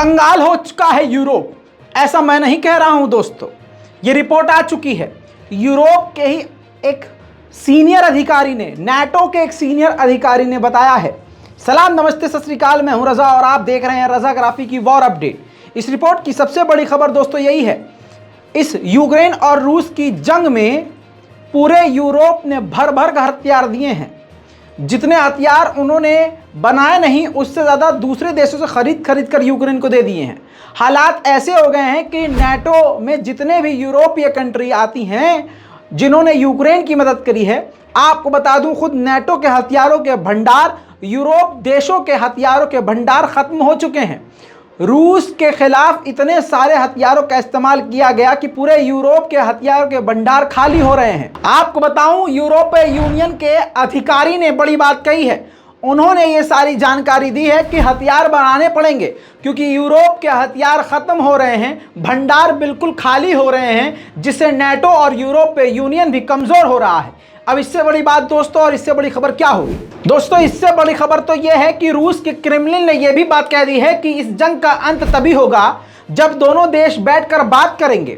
कंगाल हो चुका है यूरोप। ऐसा मैं नहीं कह रहा हूं दोस्तों, ये रिपोर्ट आ चुकी है। यूरोप के ही एक सीनियर अधिकारी ने, नाटो के एक सीनियर अधिकारी ने बताया है। सलाम नमस्ते सत श्री अकाल, मैं हूं रजा और आप देख रहे हैं रजा ग्राफी की वॉर अपडेट। इस रिपोर्ट की सबसे बड़ी खबर दोस्तों यही है, इस यूक्रेन और रूस की जंग में पूरे यूरोप ने भर भर कर हथियार दिए हैं। जितने हथियार उन्होंने बनाए नहीं, उससे ज़्यादा दूसरे देशों से खरीद कर यूक्रेन को दे दिए हैं। हालात ऐसे हो गए हैं कि नाटो में जितने भी यूरोपीय कंट्री आती हैं जिन्होंने यूक्रेन की मदद करी है, आपको बता दूं खुद नाटो के हथियारों के भंडार, यूरोप देशों के हथियारों के भंडार खत्म हो चुके हैं। रूस के खिलाफ इतने सारे हथियारों का इस्तेमाल किया गया कि पूरे यूरोप के हथियारों के भंडार खाली हो रहे हैं। आपको बताऊं, यूरोपीय यूनियन के अधिकारी ने बड़ी बात कही है। उन्होंने ये सारी जानकारी दी है कि हथियार बनाने पड़ेंगे क्योंकि यूरोप के हथियार खत्म हो रहे हैं, भंडार बिल्कुल खाली हो रहे हैं, जिससे नाटो और यूरोपीय यूनियन भी कमजोर हो रहा है। अब इससे बड़ी बात दोस्तों, और इससे बड़ी खबर क्या होगी दोस्तों? इससे बड़ी खबर तो यह है कि रूस के क्रेमलिन ने यह भी बात कह दी है कि इस जंग का अंत तभी होगा जब दोनों देश बैठकर बात करेंगे।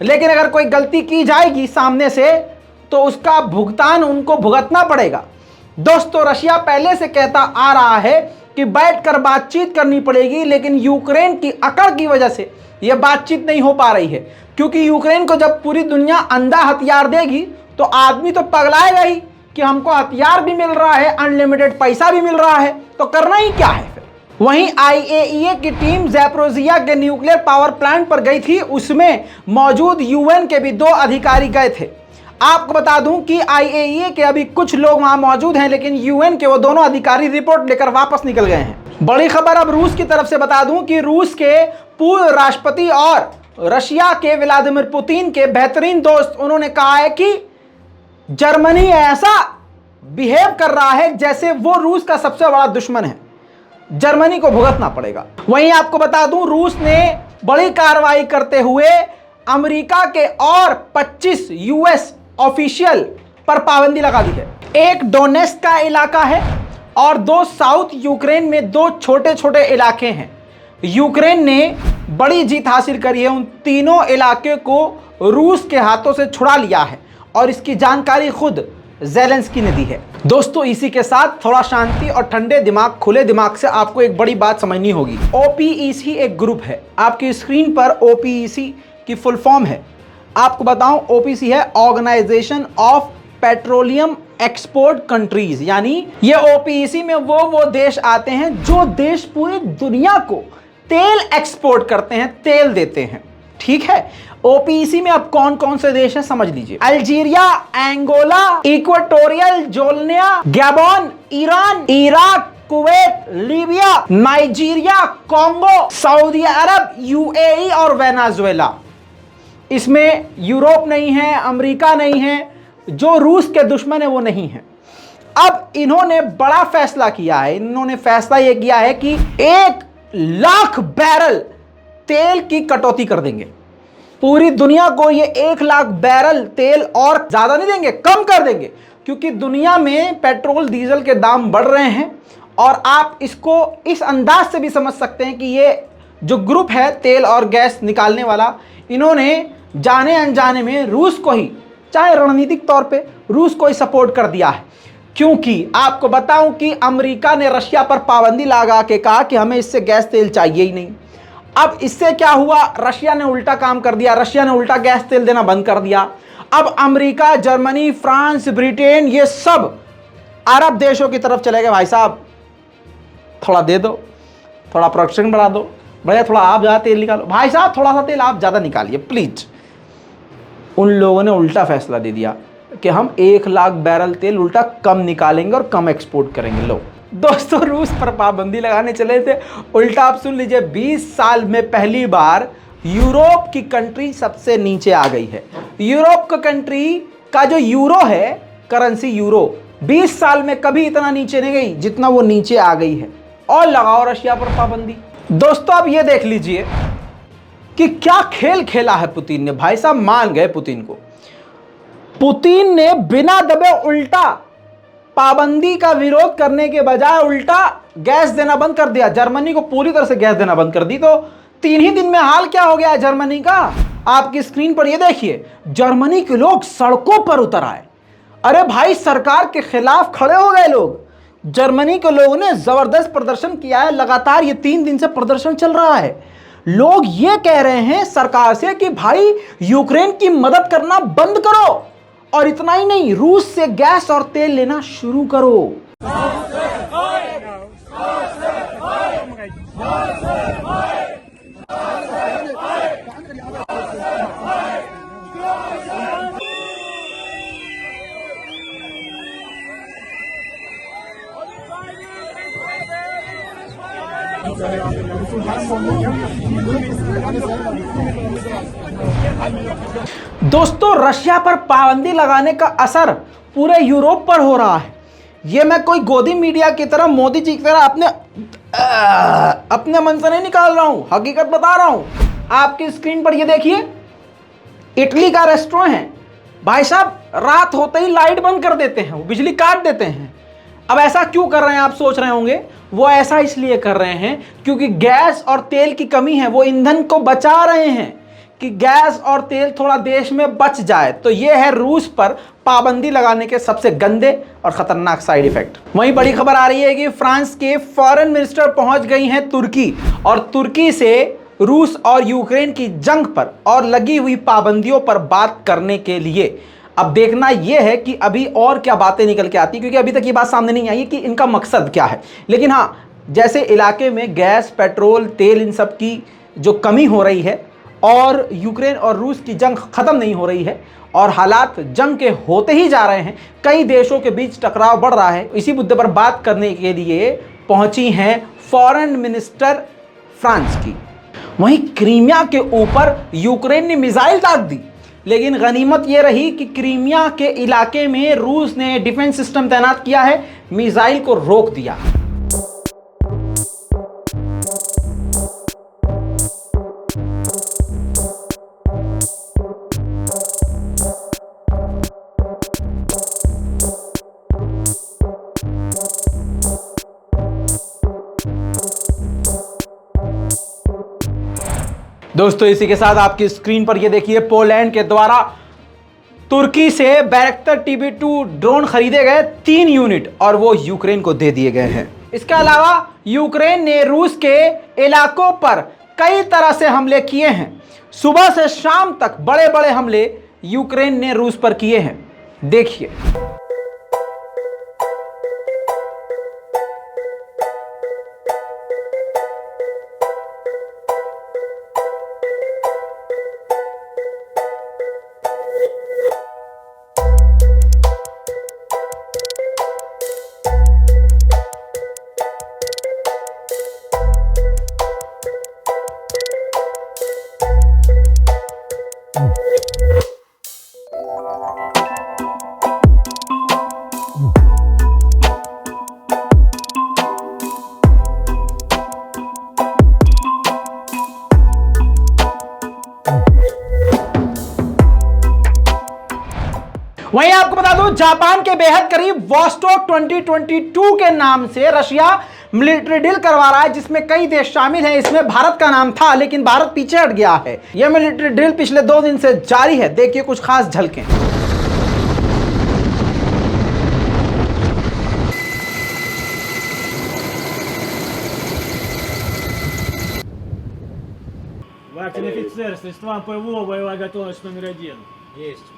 लेकिन अगर कोई गलती की जाएगी सामने से तो उसका भुगतान उनको भुगतना पड़ेगा। दोस्तों, रशिया पहले से कहता आ रहा है कि बैठकर बातचीत करनी पड़ेगी, लेकिन यूक्रेन की अकड़ की वजह से यह बातचीत नहीं हो पा रही है। क्योंकि यूक्रेन को जब पूरी दुनिया अंधा हथियार देगी तो आदमी तो पगलाएगा ही कि हमको हथियार भी मिल रहा है, अनलिमिटेड पैसा भी मिल रहा है, तो करना ही क्या है फिर। वहीं आईएईए की टीम ज़ैपोरिज़िया के न्यूक्लियर पावर प्लांट पर गई थी, उसमें मौजूद यूएन के भी 2 अधिकारी गए थे। आपको बता दूं कि आईएईए के अभी कुछ लोग वहां मौजूद हैं, लेकिन यूएन के वो दोनों अधिकारी रिपोर्ट लेकर वापस निकल गए हैं। बड़ी खबर अब रूस की तरफ से बता दूं कि रूस के पूर्व राष्ट्रपति और रशिया के व्लादिमीर पुतिन के बेहतरीन दोस्त, उन्होंने कहा है कि जर्मनी ऐसा बिहेव कर रहा है जैसे वो रूस का सबसे बड़ा दुश्मन है, जर्मनी को भुगतना पड़ेगा। वहीं आपको बता दूं, रूस ने बड़ी कार्रवाई करते हुए अमेरिका के और 25 यूएस ऑफिशियल पर पाबंदी लगा दी है। एक डोनेट्स्क का इलाका है और 2 साउथ यूक्रेन में 2 छोटे छोटे इलाके हैं। यूक्रेन ने बड़ी जीत हासिल करी है, उन तीनों इलाके को रूस के हाथों से छुड़ा लिया है और इसकी जानकारी खुद ज़ेलेंस्की ने दी है। दोस्तों, इसी के साथ थोड़ा शांति और ठंडे दिमाग, खुले दिमाग से आपको एक बड़ी बात समझनी होगी। ओपीईसी एक ग्रुप है, आपकी स्क्रीन पर ओपीईसी की फुल फॉर्म है। आपको बताऊं, ओपीसी है organization of petroleum export countries, यानी ये ओपीईसी में वो देश आते हैं जो देश पूरी दुनिया को तेल एक्सपोर्ट करते हैं, तेल देते हैं। ठीक है, ओपीईसी में अब कौन कौन से देश हैं समझ लीजिए। अल्जीरिया, एंगोला, इक्वेटोरियल जोल्निया, Gabon, Iran, Iraq, Kuwait, Libya, Nigeria, Congo, Saudi Arab, UAE और वेनेजुएला। इसमें यूरोप नहीं है, अमेरिका नहीं है, जो रूस के दुश्मन है वो नहीं है। अब इन्होंने बड़ा फैसला किया है, इन्होंने फैसला ये किया है कि 1 लाख बैरल तेल की कटौती कर देंगे। पूरी दुनिया को ये 1 लाख बैरल तेल और ज्यादा नहीं देंगे, कम कर देंगे, क्योंकि दुनिया में पेट्रोल डीजल के दाम बढ़ रहे हैं। और आप इसको इस अंदाज से भी समझ सकते हैं कि ये जो ग्रुप है तेल और गैस निकालने वाला, इन्होंने जाने अनजाने में रूस को ही, चाहे रणनीतिक तौर पे रूस को ही सपोर्ट कर दिया है। क्योंकि आपको बताऊं कि अमेरिका ने रशिया पर पाबंदी लगा के कहा कि हमें इससे गैस तेल चाहिए ही नहीं। अब इससे क्या हुआ, रशिया ने उल्टा काम कर दिया, रशिया ने उल्टा गैस तेल देना बंद कर दिया। अब अमेरिका, जर्मनी, फ्रांस, ब्रिटेन, ये सब अरब देशों की तरफ चले गए, भाई साहब थोड़ा दे दो, थोड़ा प्रोडक्शन बढ़ा दो, भैया थोड़ा आप ज़्यादा तेल निकालो, भाई साहब थोड़ा सा तेल आप ज़्यादा निकालिए प्लीज़। उन लोगों ने उल्टा फैसला दे दिया कि हम 1 लाख बैरल तेल उल्टा कम निकालेंगे और कम एक्सपोर्ट करेंगे। लो दोस्तों, रूस पर पाबंदी लगाने चले थे, उल्टा आप सुन लीजिए, 20 साल में पहली बार यूरोप की कंट्री सबसे नीचे आ गई है। यूरोप का कंट्री का जो यूरो है, करेंसी यूरो, 20 साल में कभी इतना नीचे नहीं गई जितना वो नीचे आ गई है। और लगाओ रशिया पर पाबंदी। दोस्तों, अब ये देख लीजिए कि क्या खेल खेला है पुतिन ने। भाई साहब मान गए पुतिन को। पुतिन ने बिना दबे उल्टा पाबंदी का विरोध करने के बजाय उल्टा गैस देना बंद कर दिया। जर्मनी को पूरी तरह से गैस देना बंद कर दी। तो 3 ही दिन में हाल क्या हो गया है जर्मनी का, आपकी स्क्रीन पर ये देखिए। जर्मनी के लोग सड़कों पर उतर आए। अरे भाई, सरकार के खिलाफ खड़े हो गए लोग। जर्मनी के लोगों ने जबरदस्त प्रदर्शन किया है। लगातार ये 3 दिन से प्रदर्शन चल रहा है। लोग ये कह रहे हैं सरकार से कि भाई यूक्रेन की मदद करना बंद करो, और इतना ही नहीं, रूस से गैस और तेल लेना शुरू करो। दोस्तों, रशिया पर पाबंदी लगाने का असर पूरे यूरोप पर हो रहा है। यह मैं कोई गोदी मीडिया की तरह, मोदी जी की तरह अपने मन से नहीं निकाल रहा हूं, हकीकत बता रहा हूं। आपकी स्क्रीन पर यह देखिए, इटली का रेस्टोरेंट है। भाई साहब, रात होते ही लाइट बंद कर देते हैं, वो बिजली काट देते हैं। अब ऐसा क्यों कर रहे हैं, आप सोच रहे होंगे। वो ऐसा इसलिए कर रहे हैं क्योंकि गैस और तेल की कमी है। वो ईंधन को बचा रहे हैं कि गैस और तेल थोड़ा देश में बच जाए। तो ये है रूस पर पाबंदी लगाने के सबसे गंदे और खतरनाक साइड इफेक्ट। वहीं बड़ी खबर आ रही है कि फ्रांस के फॉरेन मिनिस्टर पहुंच गई हैं तुर्की, और तुर्की से रूस और यूक्रेन की जंग पर और लगी हुई पाबंदियों पर बात करने के लिए। अब देखना यह है कि अभी और क्या बातें निकल के आती, क्योंकि अभी तक ये बात सामने नहीं आई है कि इनका मकसद क्या है। लेकिन हाँ, जैसे इलाके में गैस, पेट्रोल, तेल, इन सब की जो कमी हो रही है, और यूक्रेन और रूस की जंग खत्म नहीं हो रही है, और हालात जंग के होते ही जा रहे हैं, कई देशों के बीच टकराव बढ़ रहा है। इसी मुद्दे पर बात करने के लिए पहुंची हैं फॉरेन मिनिस्टर फ्रांस की। वहीं क्रीमिया के ऊपर यूक्रेन ने मिसाइल दाग दी, लेकिन गनीमत यह रही कि क्रीमिया के इलाके में रूस ने डिफेंस सिस्टम तैनात किया है, मिसाइल को रोक दिया। दोस्तों, इसी के साथ आपकी स्क्रीन पर ये देखिए, पोलैंड के द्वारा तुर्की से बैरक्टर TB2 ड्रोन खरीदे गए 3 यूनिट, और वो यूक्रेन को दे दिए गए हैं। इसके अलावा यूक्रेन ने रूस के इलाकों पर कई तरह से हमले किए हैं। सुबह से शाम तक बड़े बड़े हमले यूक्रेन ने रूस पर किए हैं। देखिए, वहीं आपको बता दूं, जापान के बेहद करीब वॉस्टॉक 2022 के नाम से रशिया मिलिट्री डील करवा रहा है, जिसमें कई देश शामिल हैं। इसमें भारत का नाम था, लेकिन भारत पीछे हट गया है। यह मिलिट्री डील पिछले 2 दिन से जारी है। देखिए कुछ खास झलकें। Вахтенный офицер, средствам ПВО, боевая готовность номер 1. Есть.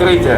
закрытие.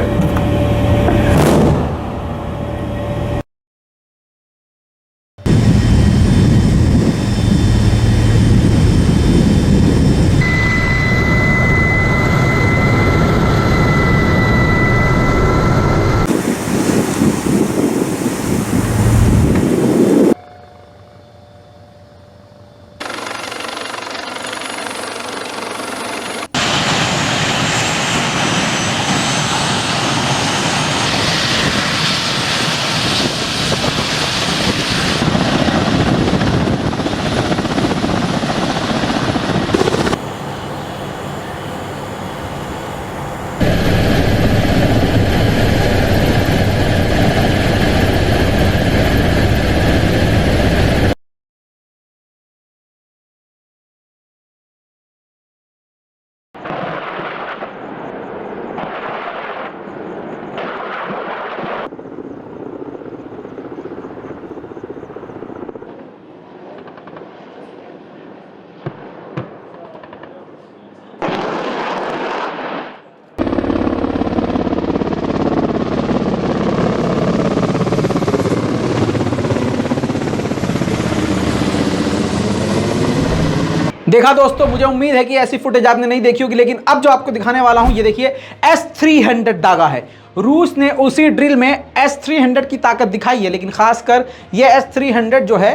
देखा दोस्तों, मुझे उम्मीद है कि ऐसी फुटेज आपने नहीं देखी होगी, लेकिन अब जो आपको दिखाने वाला हूं ये देखिए, S-300 दागा है। रूस ने उसी ड्रिल में S-300 की ताकत दिखाई है, लेकिन खासकर ये S-300 जो है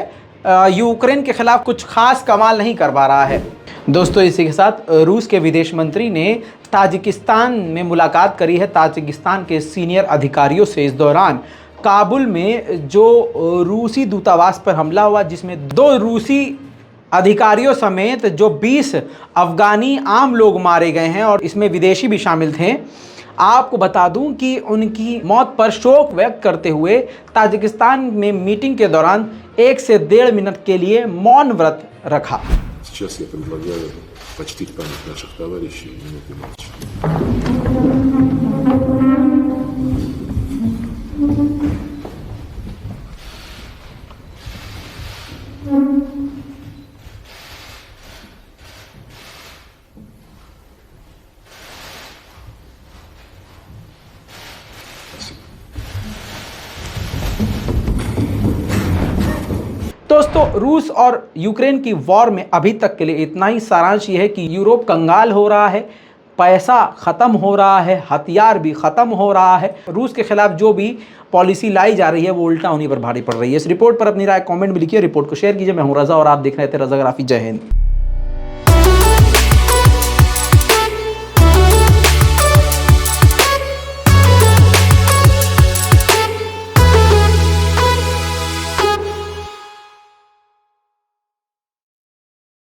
यूक्रेन के खिलाफ कुछ खास कमाल नहीं कर पा रहा है। दोस्तों, इसी के साथ रूस के विदेश मंत्री ने ताजिकिस्तान में मुलाकात करी है ताजिकिस्तान के सीनियर अधिकारियों से। इस दौरान काबुल में जो रूसी दूतावास पर हमला हुआ, जिसमें 2 रूसी अधिकारियों समेत जो 20 अफगानी आम लोग मारे गए हैं और इसमें विदेशी भी शामिल थे। आपको बता दूं कि उनकी मौत पर शोक व्यक्त करते हुए ताजिकिस्तान में मीटिंग के दौरान 1 से 1.5 मिनट के लिए मौन व्रत रखा। Сейчас я предлагаю почтить память наших товарищей минутой молчания. दोस्तों, रूस और यूक्रेन की वॉर में अभी तक के लिए इतना ही। सारांश ये है कि यूरोप कंगाल हो रहा है, पैसा ख़त्म हो रहा है, हथियार भी ख़त्म हो रहा है। रूस के खिलाफ जो भी पॉलिसी लाई जा रही है वो उल्टा उन्हीं पर भारी पड़ रही है। इस रिपोर्ट पर अपनी राय कमेंट में लिखिए, रिपोर्ट को शेयर कीजिए। मैं हूं रज़ा और आप देख रहे थे रज़ाग्राफी। जय हिंद।